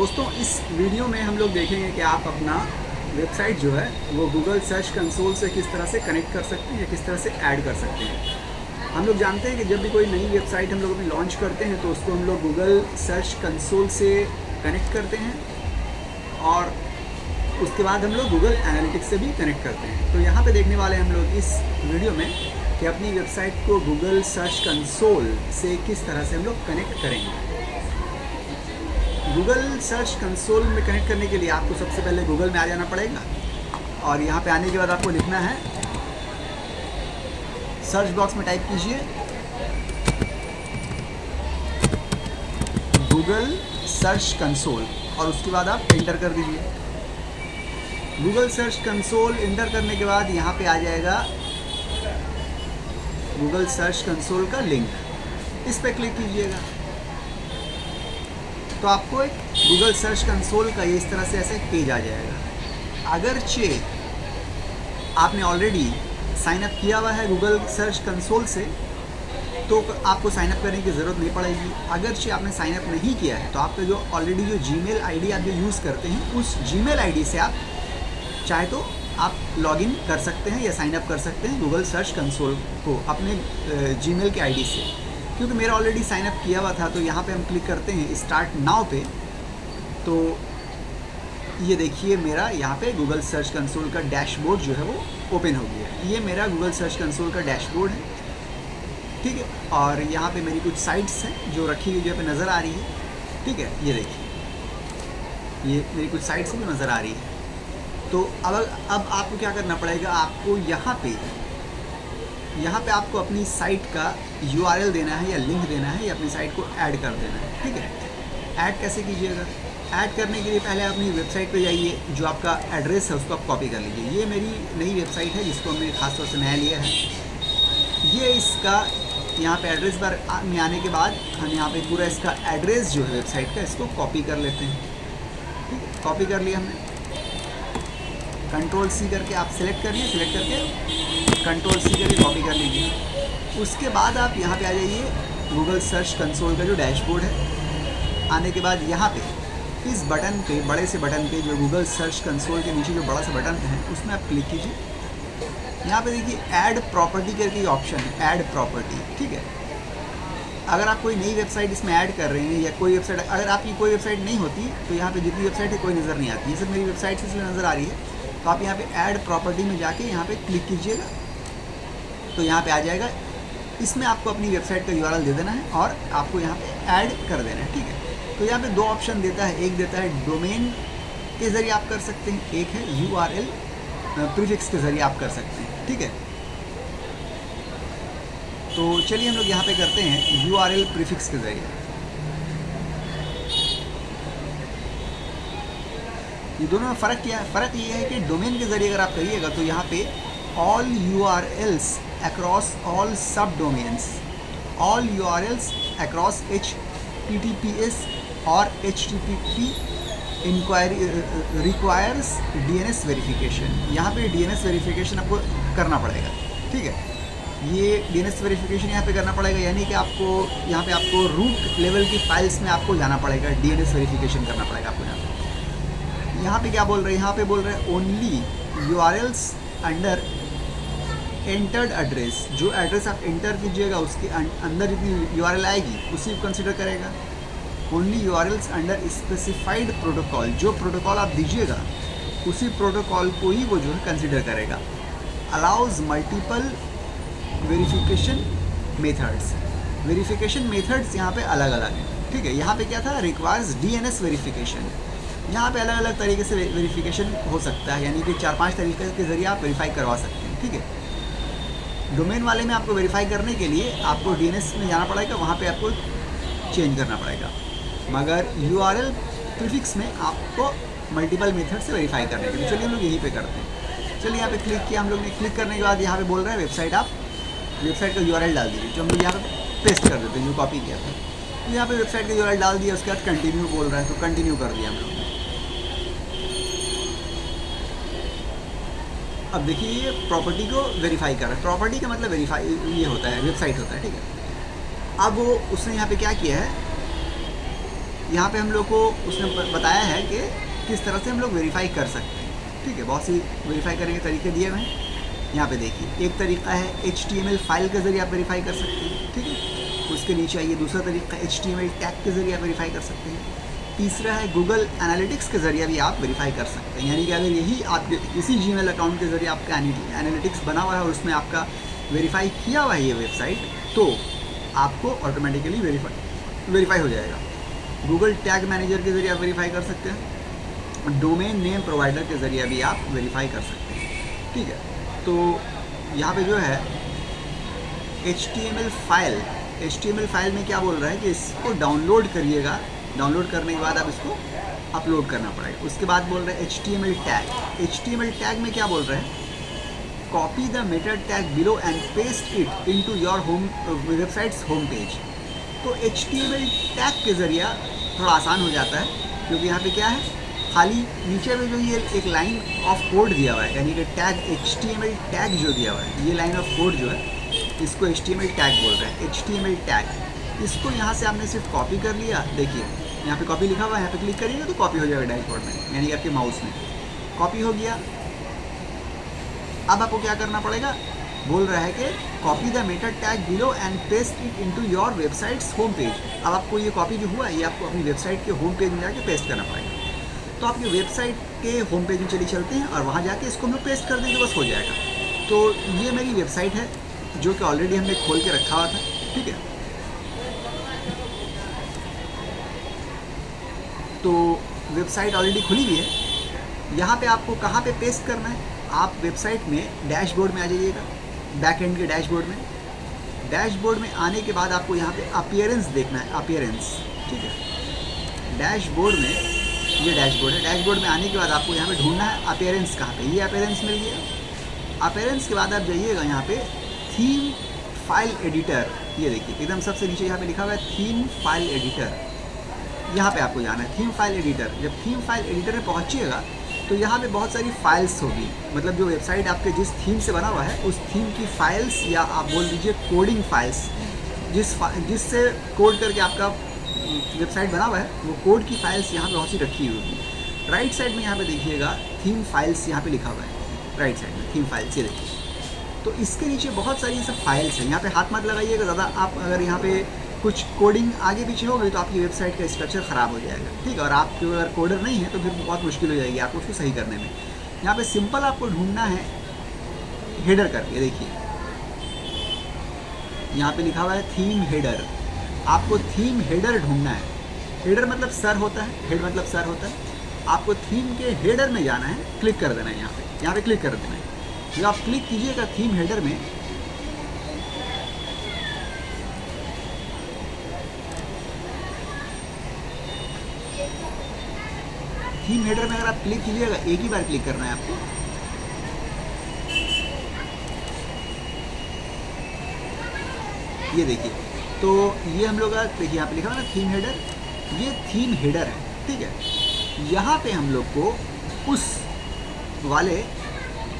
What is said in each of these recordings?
दोस्तों इस वीडियो में हम लोग देखेंगे कि आप अपना वेबसाइट जो है वो गूगल सर्च कंसोल से किस तरह से कनेक्ट कर सकते हैं या किस तरह से ऐड कर सकते हैं। हम लोग जानते हैं कि जब भी कोई नई वेबसाइट हम लोग अपनी लॉन्च करते हैं तो उसको हम लोग गूगल सर्च कंसोल से कनेक्ट करते हैं और उसके बाद हम लोग गूगल एनालिटिक्स से भी कनेक्ट करते हैं। तो यहाँ पे देखने वाले हम लोग इस वीडियो में कि अपनी वेबसाइट को गूगल सर्च कंसोल से किस तरह से हम लोग कनेक्ट करेंगे। गूगल सर्च कंसोल में कनेक्ट करने के लिए आपको सबसे पहले गूगल में आ जाना पड़ेगा और यहाँ पे आने के बाद आपको लिखना है, सर्च बॉक्स में टाइप कीजिए गूगल सर्च कंसोल और उसके बाद आप एंटर कर दीजिए। गूगल सर्च कंसोल एंटर करने के बाद यहाँ पे आ जाएगा गूगल सर्च कंसोल का लिंक, इस पर क्लिक कीजिएगा तो आपको एक गूगल सर्च कंसोल का ये इस तरह से ऐसे पेज आ जाएगा। अगरचे आपने ऑलरेडी साइन अप किया हुआ है गूगल सर्च कंसोल से तो आपको साइन अप करने की ज़रूरत नहीं पड़ेगी। अगरचे आपने साइन अप नहीं किया है तो आपका जो ऑलरेडी जो जीमेल आईडी आप जो यूज़ करते हैं उस जीमेल आईडी से आप चाहे तो आप लॉगिन कर सकते हैं या साइन अप कर सकते हैं गूगल सर्च कंसोल को अपने जीमेल के आईडी से। क्योंकि मेरा ऑलरेडी साइन अप किया हुआ था तो यहाँ पे हम क्लिक करते हैं स्टार्ट नाउ पे, तो ये देखिए मेरा यहाँ पे गूगल सर्च कंसोल का डैशबोर्ड जो है वो ओपन हो गया है। ये मेरा गूगल सर्च कंसोल का डैशबोर्ड है, ठीक है। और यहाँ पे मेरी कुछ साइट्स हैं जो रखी हुई जगह पे नज़र आ रही है, ठीक है। ये देखिए ये मेरी कुछ साइट्स भी नज़र आ रही है। तो अब आपको क्या करना पड़ेगा, आपको यहाँ पे आपको अपनी साइट का URL देना है या लिंक देना है या अपनी साइट को ऐड कर देना है, ठीक है। ऐड कैसे कीजिएगा, ऐड करने के लिए पहले अपनी वेबसाइट पे जाइए, जो आपका एड्रेस है उसको आप कॉपी कर लीजिए। ये मेरी नई वेबसाइट है जिसको हमने खासतौर से नया लिया है। ये इसका यहाँ पे एड्रेस बार में आने के बाद हम यहाँ पे पूरा इसका एड्रेस जो है वेबसाइट का इसको कॉपी कर लेते हैं, ठीक है। कॉपी कर लिया हमने, कंट्रोल C करके आप सिलेक्ट करिए, सिलेक्ट करके कंट्रोल C करके कॉपी कर लीजिए। उसके बाद आप यहाँ पे आ जाइए गूगल सर्च कंसोल का जो डैशबोर्ड है। आने के बाद यहाँ पे इस बटन पे, बड़े से बटन पे जो गूगल सर्च कंसोल के नीचे जो बड़ा सा बटन है उसमें आप क्लिक कीजिए। यहाँ पे देखिए ऐड प्रॉपर्टी करके ऑप्शन है, ऐड प्रॉपर्टी, ठीक है। अगर आप कोई नई वेबसाइट इसमें ऐड कर रहे हैं या कोई वेबसाइट, अगर आपकी कोई वेबसाइट नहीं होती तो यहाँ पे जितनी वेबसाइट है कोई नज़र नहीं आती। ये सब मेरी वेबसाइट से इसलिए नज़र आ रही है। तो आप यहाँ पे ऐड प्रॉपर्टी में जाके यहाँ पे क्लिक कीजिएगा तो यहाँ पे आ जाएगा। इसमें आपको अपनी वेबसाइट का URL दे देना है और आपको यहाँ पे ऐड कर देना है, ठीक है। तो यहाँ पे दो ऑप्शन देता है, एक देता है डोमेन के ज़रिए आप कर सकते हैं, एक है URL प्रीफिक्स के ज़रिए आप कर सकते हैं, ठीक है। तो चलिए हम लोग यहाँ पे करते हैं URL प्रीफिक्स के ज़रिए। ये दोनों में फ़र्क क्या है? फ़र्क ये है कि डोमेन के ज़रिए अगर आप करिएगा तो यहाँ पे all URLs across all subdomains, all URLs across HTTPS और HTTP inquiry requires DNS verification. यहाँ पे DNS वेरिफिकेशन आपको करना पड़ेगा, ठीक है। ये DNS वेरिफिकेशन यहाँ पे करना पड़ेगा, यानी कि आपको यहाँ पे आपको रूट लेवल की फाइल्स में आपको जाना पड़ेगा, DNS वेरिफिकेशन करना पड़ेगा आपको। यहाँ पे क्या बोल रहे हैं, यहाँ पे बोल रहे हैं only URLs under entered address. जो एड्रेस आप एंटर कीजिएगा उसके अंदर जितनी URL आएगी उसी को कंसिडर करेगा। Only URLs under specified protocol, जो प्रोटोकॉल आप दीजिएगा उसी प्रोटोकॉल को ही वो जो है कंसिडर करेगा। Allows multiple verification methods, verification methods यहाँ पे अलग अलग हैं, ठीक है। यहाँ पे क्या था, रिक्वायर्स DNS वेरिफिकेशन। यहाँ पे अलग अलग तरीके से वेरिफिकेशन हो सकता है, यानी कि 4-5 तरीके के ज़रिए आप वेरीफाई करवा सकते हैं, ठीक है। डोमेन वाले में आपको वेरीफाई करने के लिए आपको DNS में जाना पड़ेगा, वहाँ पे आपको चेंज करना पड़ेगा। मगर URL प्रीफिक्स में आपको मल्टीपल मेथड से वेरीफाई करने के लिए, चलिए हम लोग यहीं पे करते हैं। चलिए यहाँ पे क्लिक किया हम लोग ने, क्लिक करने के बाद यहाँ पे बोल रहा है वेबसाइट, आप वेबसाइट का URL डाल दीजिए, जो हम लोग यहाँ पे पेस्ट कर देते हैं, जो कॉपी किया था। तो यहाँ पे वेबसाइट का URL डाल दिया, उसके बाद कंटिन्यू बोल रहा है तो कंटिन्यू कर दिया हम लोग। अब देखिए ये प्रॉपर्टी को वेरीफाई कर रहा है। प्रॉपर्टी का मतलब वेरीफाई ये होता है, वेबसाइट होता है, ठीक है। अब वो उसने यहाँ पे क्या किया है, यहाँ पे हम लोग को उसने बताया है कि किस तरह से हम लोग वेरीफाई कर सकते हैं। ठीक है, बहुत सी वेरीफाई करने के तरीके दिए हुए हैं। यहाँ पे देखिए, एक तरीका है HTML फाइल के ज़रिए आप वेरीफाई कर सकते हैं। ठीक है, उसके नीचे आइए, दूसरा तरीका HTML टैग के ज़रिए आप वेरीफाई कर सकते हैं। तीसरा है गूगल एनालिटिक्स के ज़रिए भी आप वेरीफाई कर सकते हैं। यानी कि अगर यही आप इसी जीमेल अकाउंट के ज़रिए आपका एनालिटिक्स बना हुआ है और उसमें आपका वेरीफाई किया हुआ है ये वेबसाइट, तो आपको ऑटोमेटिकली वेरीफाई हो जाएगा। गूगल टैग मैनेजर के ज़रिए आप वेरीफाई कर सकते हैं। डोमेन नेम प्रोवाइडर के ज़रिए भी आप वेरीफाई कर सकते हैं। ठीक है, तो यहाँ पे जो है HTML फाइल में क्या बोल रहा है कि इसको डाउनलोड करिएगा। डाउनलोड करने के बाद आप इसको अपलोड करना पड़ेगा। उसके बाद बोल रहे हैं HTML टैग में क्या बोल रहे हैं, copy the Meta tag below and paste it into your websites home page. तो HTML टैग के ज़रिए थोड़ा आसान हो जाता है, क्योंकि यहाँ पे क्या है, खाली नीचे में जो ये एक लाइन ऑफ कोड दिया हुआ है, यानी कि टैग HTML टैग जो दिया हुआ है, ये लाइन ऑफ कोड जो है इसको HTML टैग बोल रहे हैं। HTML टैग, इसको यहाँ से आपने सिर्फ कॉपी कर लिया। देखिए यहाँ पे कॉपी लिखा हुआ है, यहाँ पे क्लिक करिएगा तो कॉपी हो जाएगा डैशबोर्ड में, यानी कि आपके माउस में कॉपी हो गया। अब आपको क्या करना पड़ेगा, बोल रहा है कि copy the Meta tag below and paste it into your websites home page. अब आपको ये कॉपी जो हुआ ये आपको अपनी वेबसाइट के होम पेज में जाके पेस्ट करना पड़ेगा। तो आपकी वेबसाइट के होम पेज में चले चलते हैं और वहाँ जाके इसको हम लोग पेस्ट कर देंगे, बस हो जाएगा। तो ये मेरी वेबसाइट है जो कि ऑलरेडी हमने खोल के रखा हुआ था। ठीक है, तो वेबसाइट ऑलरेडी खुली हुई है। यहाँ पे आपको कहाँ पे पेस्ट करना है, आप वेबसाइट में डैशबोर्ड में आ जाइएगा, बैक एंड के डैशबोर्ड में। डैशबोर्ड में आने के बाद आपको यहाँ पे अपीयरेंस देखना है, अपीयरेंस। ठीक है, डैशबोर्ड में, ये डैशबोर्ड है। डैशबोर्ड में आने के बाद आपको यहाँ पे ढूंढना है अपीयरेंस कहाँ पे, ये अपीयरेंस मिल गया। अपीयरेंस के बाद आप जाइएगा यहाँ पे थीम फाइल एडिटर, ये देखिए एकदम सबसे नीचे यहाँ पे लिखा हुआ है थीम फाइल एडिटर। यहाँ पे आपको जाना है थीम फाइल एडिटर। जब थीम फाइल एडिटर में पहुँचिएगा तो यहाँ पे बहुत सारी फाइल्स होगी, मतलब जो वेबसाइट आपके जिस थीम से बना हुआ है उस थीम की फाइल्स, या आप बोल दीजिए कोडिंग फाइल्स, जिससे कोड करके आपका वेबसाइट बना हुआ है, वो कोड की फाइल्स यहाँ पे बहुत सी रखी हुई होगी। राइट साइड में यहाँ पे देखिएगा थीम फाइल्स, यहाँ पे लिखा हुआ है राइट साइड में थीम फाइल्स, ये देखिए। तो इसके नीचे बहुत सारी ये सब फाइल्स हैं, यहाँ पे हाथ मत लगाइएगा ज़्यादा। आप अगर यहाँ पे कुछ कोडिंग आगे पीछे हो गई तो आपकी वेबसाइट का स्ट्रक्चर ख़राब हो जाएगा। ठीक है, और आप अगर कोडर नहीं है तो फिर बहुत मुश्किल हो जाएगी आपको उसको सही करने में। यहाँ पे सिंपल आपको ढूंढना है हेडर करके, देखिए यहाँ पे लिखा हुआ है थीम हेडर। आपको थीम हेडर ढूंढना है। हेडर मतलब सर होता है, हेड मतलब सर होता है। आपको थीम के हेडर में जाना है, क्लिक कर देना है यहाँ पे क्लिक कर देना है। जब आप क्लिक कीजिएगा थीम हेडर में, थीम हेडर में अगर आप क्लिक कीजिएगा, एक ही बार क्लिक करना है आपको। ये देखिए, तो ये हम लोग देखिए यहाँ पे लिखा हुआ ना थीम हेडर, ये थीम हेडर है। ठीक है, यहाँ पे हम लोग को उस वाले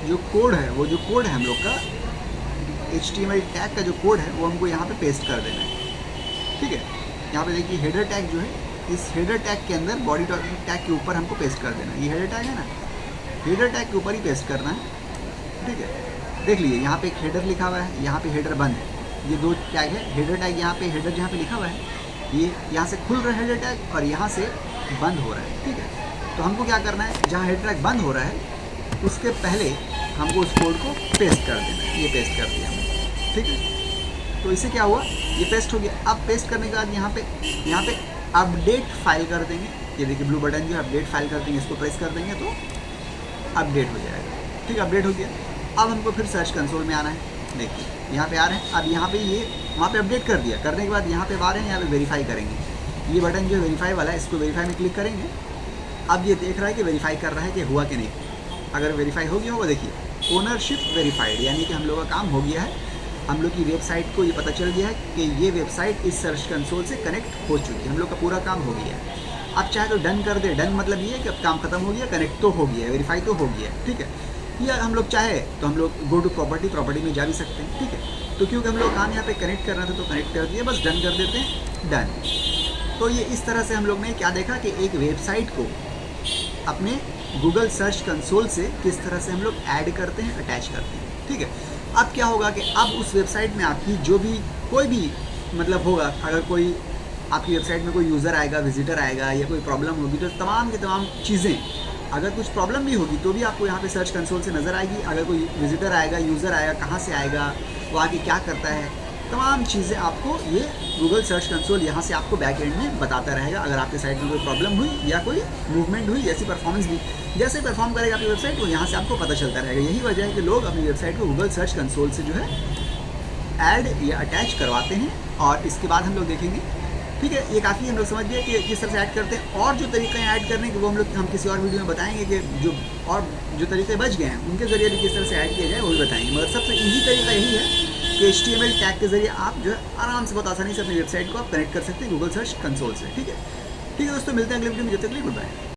जो कोड है, वो जो कोड है हम लोग का HTML टैग का जो कोड है वो हमको यहाँ पे पेस्ट कर देना है। ठीक है, यहाँ पे देखिए हेडर टैग जो है, इस हेडर टैग के अंदर बॉडी टैग के ऊपर हमको पेस्ट कर देना है। ये हेडर टैग है ना, हेडर टैग के ऊपर ही पेस्ट करना है। ठीक है, देख लीजिए यहाँ पे एक हेडर लिखा हुआ है, यहाँ पे हेडर बंद है। ये दो टैग है, हेडर टैग यहाँ पे, हेडर जहाँ पे लिखा हुआ है ये यहाँ से खुल रहा है हेडर टैग, और यहाँ से बंद हो रहा है। ठीक है, तो हमको क्या करना है, जहाँ हेडर टैग बंद हो रहा है उसके पहले हमको उस कोड को पेस्ट कर देना है। ये पेस्ट कर दिया हमने। ठीक है, तो इससे क्या हुआ, ये पेस्ट हो गया। अब पेस्ट करने के बाद यहाँ पे अपडेट फाइल कर देंगे। ये देखिए ब्लू बटन जो है अपडेट फाइल कर देंगे, इसको प्रेस कर देंगे तो अपडेट हो जाएगा। ठीक है, अपडेट हो गया। अब हमको फिर सर्च कंसोल में आना है। देखिए यहाँ पे आ रहे हैं, अब यहाँ पे ये वहाँ पे अपडेट कर दिया। करने के बाद यहाँ पे आ रहे हैं, यहाँ पे वेरीफाई करेंगे। ये बटन जो है वेरीफाई वाला है, इसको वेरीफाई में क्लिक करेंगे। अब ये देख रहा है कि वेरीफाई कर रहा है कि हुआ कि नहीं। अगर वेरीफाई हो गया होगा, देखिए ओनरशिप वेरीफाइड, यानी कि हम लोग का काम हो गया है। हम लोग की वेबसाइट को ये पता चल गया है कि ये वेबसाइट इस सर्च कंसोल से कनेक्ट हो चुकी है। हम लोग का पूरा काम हो गया है। आप चाहे तो डन कर दे। डन मतलब ये है कि अब काम खत्म हो गया, कनेक्ट तो हो गया है, वेरीफाई तो हो गया है। ठीक है, या हम लोग चाहे तो हम लोग गो टू प्रॉपर्टी में जा भी सकते हैं। ठीक है, तो क्योंकि हम लोग काम यहाँ पे कनेक्ट करना था तो कनेक्ट कर दिया, बस डन कर देते हैं। डन। तो ये इस तरह से हम लोग ने क्या देखा कि एक वेबसाइट को अपने गूगल सर्च कंसोल से किस तरह से हम लोग ऐड करते हैं, अटैच करते हैं। ठीक है, अब क्या होगा कि अब उस वेबसाइट में आपकी जो भी कोई भी मतलब होगा, अगर कोई आपकी वेबसाइट में कोई यूज़र आएगा, विजिटर आएगा या कोई प्रॉब्लम होगी, तो तमाम की तमाम चीज़ें, अगर कुछ प्रॉब्लम भी होगी तो भी आपको यहाँ पे सर्च कंसोल से नज़र आएगी। अगर कोई विजिटर आएगा, यूज़र आएगा, कहाँ से आएगा, वो आगे क्या करता है, तमाम चीज़ें आपको ये गूगल सर्च कंसोल यहाँ से आपको बैक एंड में बताता रहेगा। अगर आपके साइट में कोई प्रॉब्लम हुई या कोई मूवमेंट हुई, जैसी परफॉर्मेंस भी जैसे परफॉर्म करेगा आपकी वेबसाइट, वो यहाँ से आपको पता चलता रहेगा। यही वजह है कि लोग अपनी वेबसाइट को गूगल सर्च कंसोल से जो है ऐड या अटैच करवाते हैं। और इसके बाद हम लोग देखेंगे, ठीक है, ये काफ़ी हम लोग समझ गए कि किस तरह से ऐड करते हैं। और जो तरीके हैं ऐड करने के वो हम किसी और वीडियो में बताएंगे कि जो तरीके बच गए हैं उनके ज़रिए भी किस तरह से ऐड किया जाए वो भी बताएंगे। मगर सबसे ईजी तरीका यही है कि HTML टैग के ज़रिए आप जो है आराम से बहुत आसानी से अपनी वेबसाइट को आप कनेक्ट कर सकते हैं गूगल सर्च कंसोल से। ठीक है दोस्तों, मिलते हैं अगले वीडियो में, जब तक के लिए गुड बाय।